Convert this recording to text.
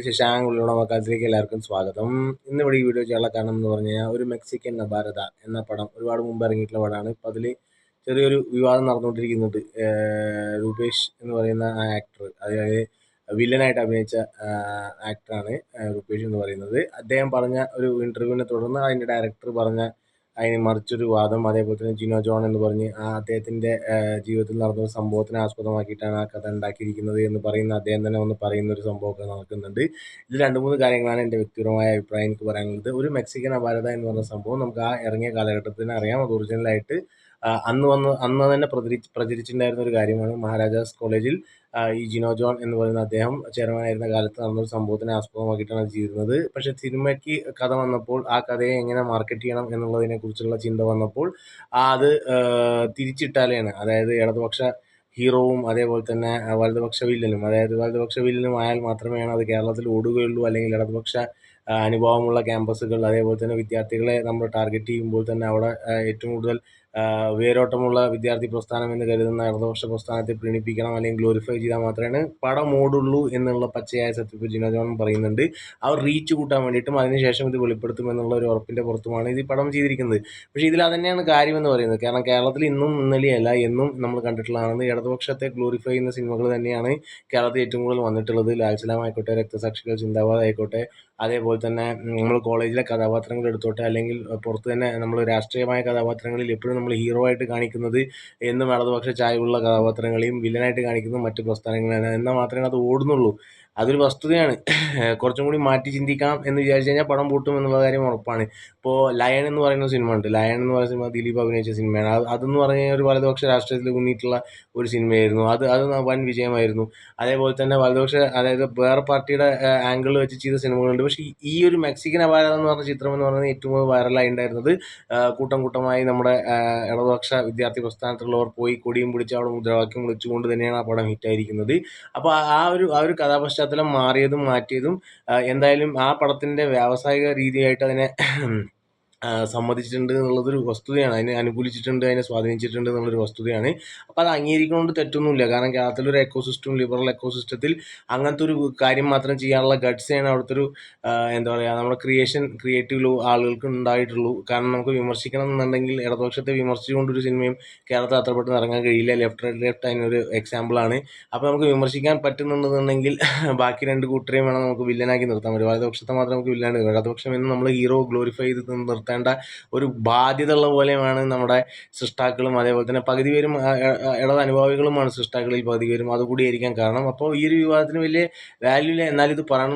ശശാങ്ക് ഉള്ള മക്കാലത്തിലേക്ക് എല്ലാവർക്കും സ്വാഗതം. ഇന്നിവിടെ ഈ വീഡിയോ ചെയ്യാനുള്ള കാരണം എന്ന് പറഞ്ഞു കഴിഞ്ഞാൽ ഒരു മെക്സിക്കൻ നബാരത എന്ന പടം ഒരുപാട് മുമ്പ് ഇറങ്ങിയിട്ടുള്ള പടമാണ്. ഇപ്പം അതിൽ ചെറിയൊരു വിവാദം നടന്നുകൊണ്ടിരിക്കുന്നുണ്ട്. രൂപേഷ് എന്ന് പറയുന്ന ആ ആക്ടർ, അതായത് വില്ലനായിട്ട് അഭിനയിച്ച ആക്ടറാണ് രൂപേഷ് എന്ന് പറയുന്നത്. അദ്ദേഹം പറഞ്ഞ ഒരു ഇൻ്റർവ്യൂവിനെ തുടർന്ന് അതിൻ്റെ ഡയറക്ടർ പറഞ്ഞ അതിന് മറിച്ചൊരു വാദം, അതേപോലെ തന്നെ ജിനോ ജോൺ എന്ന് പറഞ്ഞ് അദ്ദേഹത്തിൻ്റെ ജീവിതത്തിൽ നടന്ന ഒരു സംഭവത്തിനെ ആസ്പദമാക്കിയിട്ടാണ് ആ കഥ ഉണ്ടാക്കിയിരിക്കുന്നത് എന്ന് പറയുന്ന അദ്ദേഹം തന്നെ ഒന്ന് പറയുന്ന ഒരു സംഭവമൊക്കെ നടക്കുന്നുണ്ട്. ഇത് രണ്ട് മൂന്ന് കാര്യങ്ങളാണ് എൻ്റെ വ്യക്തിപരമായ അഭിപ്രായം എനിക്ക് പറയാനുള്ളത്. ഒരു മെക്സിക്കൻ അപാരത എന്ന് പറഞ്ഞ സംഭവം നമുക്ക് ആ ഇറങ്ങിയ കാലഘട്ടത്തിന് അറിയാം. അത് ഒറിജിനലായിട്ട് അന്ന് തന്നെ പ്രചരിച്ചിട്ടുണ്ടായിരുന്ന ഒരു കാര്യമാണ്. മഹാരാജാസ് കോളേജിൽ ഈ ജിനോ ജോൺ എന്ന് പറയുന്ന അദ്ദേഹം ചെയർമാനായിരുന്ന കാലത്ത് നടന്നൊരു സംഭവത്തിനെ ആസ്പദമാക്കിയിട്ടാണ് അത് ചെയ്യുന്നത്. പക്ഷേ സിനിമയ്ക്ക് കഥ വന്നപ്പോൾ ആ കഥയെ എങ്ങനെ മാർക്കറ്റ് ചെയ്യണം എന്നുള്ളതിനെ കുറിച്ചുള്ള ചിന്ത വന്നപ്പോൾ അത് തിരിച്ചിട്ടാലെയാണ്, അതായത് ഇടതുപക്ഷ ഹീറോവും അതേപോലെ തന്നെ വലതുപക്ഷ വില്ലനും, അതായത് വലതുപക്ഷ വില്ലനും ആയാൽ മാത്രമേ അത് കേരളത്തിൽ ഓടുകയുള്ളൂ. അല്ലെങ്കിൽ ഇടതുപക്ഷ അനുഭവമുള്ള ക്യാമ്പസുകൾ, അതേപോലെ തന്നെ വിദ്യാർത്ഥികളെ നമ്മൾ ടാർഗറ്റ് ചെയ്യുമ്പോൾ തന്നെ അവിടെ ഏറ്റവും കൂടുതൽ വേരോട്ടമുള്ള വിദ്യാർത്ഥി പ്രസ്ഥാനം എന്ന് കരുതുന്ന ഇടതുപക്ഷ പ്രസ്ഥാനത്തെ പ്രീണിപ്പിക്കണം അല്ലെങ്കിൽ ഗ്ലോറിഫൈ ചെയ്താൽ മാത്രമേ പടം ഓടുള്ളൂ എന്നുള്ള പച്ചയായ സത്യം ജിനോ ജോൺ പറയുന്നുണ്ട്. അവർ റീച്ച് കൂട്ടാൻ വേണ്ടിയിട്ടും അതിനുശേഷം ഇത് വെളിപ്പെടുത്തുമെന്നുള്ള ഒരു ഉറപ്പിൻ്റെ പുറത്തുമാണ് ഇത് പടം ചെയ്തിരിക്കുന്നത്. പക്ഷേ ഇതിൽ അതന്നെയാണ് കാര്യമെന്ന് പറയുന്നത്. കാരണം കേരളത്തിൽ ഇന്നും ഇന്നലെയല്ല എന്നും നമ്മൾ കണ്ടിട്ടുള്ളതാണ് ഇടതുപക്ഷത്തെ ഗ്ലോറിഫൈ ചെയ്യുന്ന സിനിമകൾ തന്നെയാണ് കേരളത്തിൽ ഏറ്റവും കൂടുതൽ വന്നിട്ടുള്ളത്. ലാൽ സലാം ആയിക്കോട്ടെ, രക്തസാക്ഷികൾ സിന്ദാബാദ് ആയിക്കോട്ടെ, അതേപോലെ തന്നെ നമ്മൾ കോളേജിലെ കഥാപാത്രങ്ങൾ എടുത്തോട്ടെ, അല്ലെങ്കിൽ പുറത്ത് തന്നെ നമ്മൾ രാഷ്ട്രീയമായ കഥാപാത്രങ്ങളിൽ എപ്പോഴും നമ്മൾ ഹീറോ ആയിട്ട് കാണിക്കുന്നത് എന്നും ഇടതുപക്ഷ ചായവുള്ള കഥാപാത്രങ്ങളെയും വില്ലനായിട്ട് കാണിക്കുന്നത് മറ്റ് പ്രസ്ഥാനങ്ങളാണ്. എന്നാൽ മാത്രമേ അത് ഓടുന്നുള്ളൂ. അതൊരു വസ്തുതയാണ്. കുറച്ചും കൂടി മാറ്റി ചിന്തിക്കാം എന്ന് വിചാരിച്ചു കഴിഞ്ഞാൽ പടം പൂട്ടും എന്നുള്ള കാര്യം ഉറപ്പാണ്. ഇപ്പോൾ ലയൺ എന്ന് പറയുന്ന സിനിമ ഉണ്ട്. ലയൺ എന്ന് പറയുന്ന സിനിമ ദിലീപ് അഭിനയിച്ച സിനിമയാണ്. അതെന്ന് പറഞ്ഞു കഴിഞ്ഞാൽ ഒരു വലതുപക്ഷ രാഷ്ട്രീയത്തിൽ മുന്നിട്ടുള്ള ഒരു സിനിമയായിരുന്നു. അത് വൻ വിജയമായിരുന്നു. അതേപോലെ തന്നെ വലതുപക്ഷ, അതായത് വേറെ പാർട്ടിയുടെ ആംഗിളിൽ വെച്ച് ചെയ്ത സിനിമകളുണ്ട്. പക്ഷേ ഈ ഒരു മെക്സിക്കൻ അപാരത എന്ന് പറഞ്ഞ ചിത്രം എന്ന് പറയുന്നത് ഏറ്റവും കൂടുതൽ വൈറലായി ഉണ്ടായിരുന്നത് കൂട്ടം കൂട്ടമായി നമ്മുടെ ഇടതുപക്ഷ വിദ്യാർത്ഥി പ്രസ്ഥാനത്തുള്ളവർ പോയി കൊടിയും പിടിച്ച് അവിടെ മുദ്രാവാക്യം വിളിച്ചുകൊണ്ട് തന്നെയാണ് ആ പടം ഹിറ്റായിരിക്കുന്നത്. അപ്പോൾ ആ ഒരു കഥാപശ്ചാത്തലം മാറിയതും മാറ്റിയതും എന്തായാലും ആ പടത്തിൻ്റെ വ്യാവസായിക രീതിയായിട്ട് അതിനെ സമ്മതിച്ചിട്ടുണ്ട് എന്നുള്ളതൊരു വസ്തുതയാണ്. അതിനെ അനുകൂലിച്ചിട്ടുണ്ട്, അതിനെ സ്വാധീനിച്ചിട്ടുണ്ട് എന്നുള്ളൊരു വസ്തുതയാണ്. അപ്പോൾ അത് അംഗീകരിക്കുന്നതുകൊണ്ട് തെറ്റൊന്നുമില്ല. കാരണം കേരളത്തിലൊരു എക്കോസിസ്റ്റം, ലിബറൽ എക്കോസിസ്റ്റത്തിൽ അങ്ങനത്തെ ഒരു കാര്യം മാത്രം ചെയ്യാനുള്ള ഗഡ്സാണ് അവിടുത്തെ ഒരു എന്താ പറയുക, നമ്മുടെ ക്രിയേറ്റീവ് ആളുകൾക്ക് ഉണ്ടായിട്ടുള്ളൂ. കാരണം നമുക്ക് വിമർശിക്കണം എന്നുണ്ടെങ്കിൽ ഇടതുപക്ഷത്തെ വിമർശിച്ചുകൊണ്ടൊരു സിനിമയും കേരളത്തിൽ അത്ര പെട്ടെന്ന് ഇറങ്ങാൻ കഴിയില്ല. ലെഫ്റ്റ് അതിനൊരു എക്സാമ്പിളാണ്. അപ്പോൾ നമുക്ക് വിമർശിക്കാൻ പറ്റുന്നുണ്ടെന്നുണ്ടെങ്കിൽ ബാക്കി രണ്ട് കൂട്ടരെയും വേണം നമുക്ക് വില്ലനാക്കി നിർത്താൻ പറ്റും. വലതുപക്ഷത്തെ മാത്രം നമുക്ക് വില്ലനാണ്. ഇടതുപക്ഷം എന്ന് നമ്മൾ ഹീറോ ഗ്ലോറിഫൈ ചെയ്ത് നിർത്തേണ്ട ഒരു ബാധ്യത ഉള്ള പോലെയാണ് നമ്മുടെ സൃഷ്ടാക്കളും, അതേപോലെ തന്നെ പകുതി പേരും ഇടത് അനുഭാവികളുമാണ് സൃഷ്ടാക്കളിൽ പകുതി പേരും. അതുകൂടിയായിരിക്കാൻ കാരണം. അപ്പോൾ ഈ ഒരു വിവാദത്തിന് വലിയ വാല്യൂ ഇല്ല. എന്നാലും ഇത് പറയണം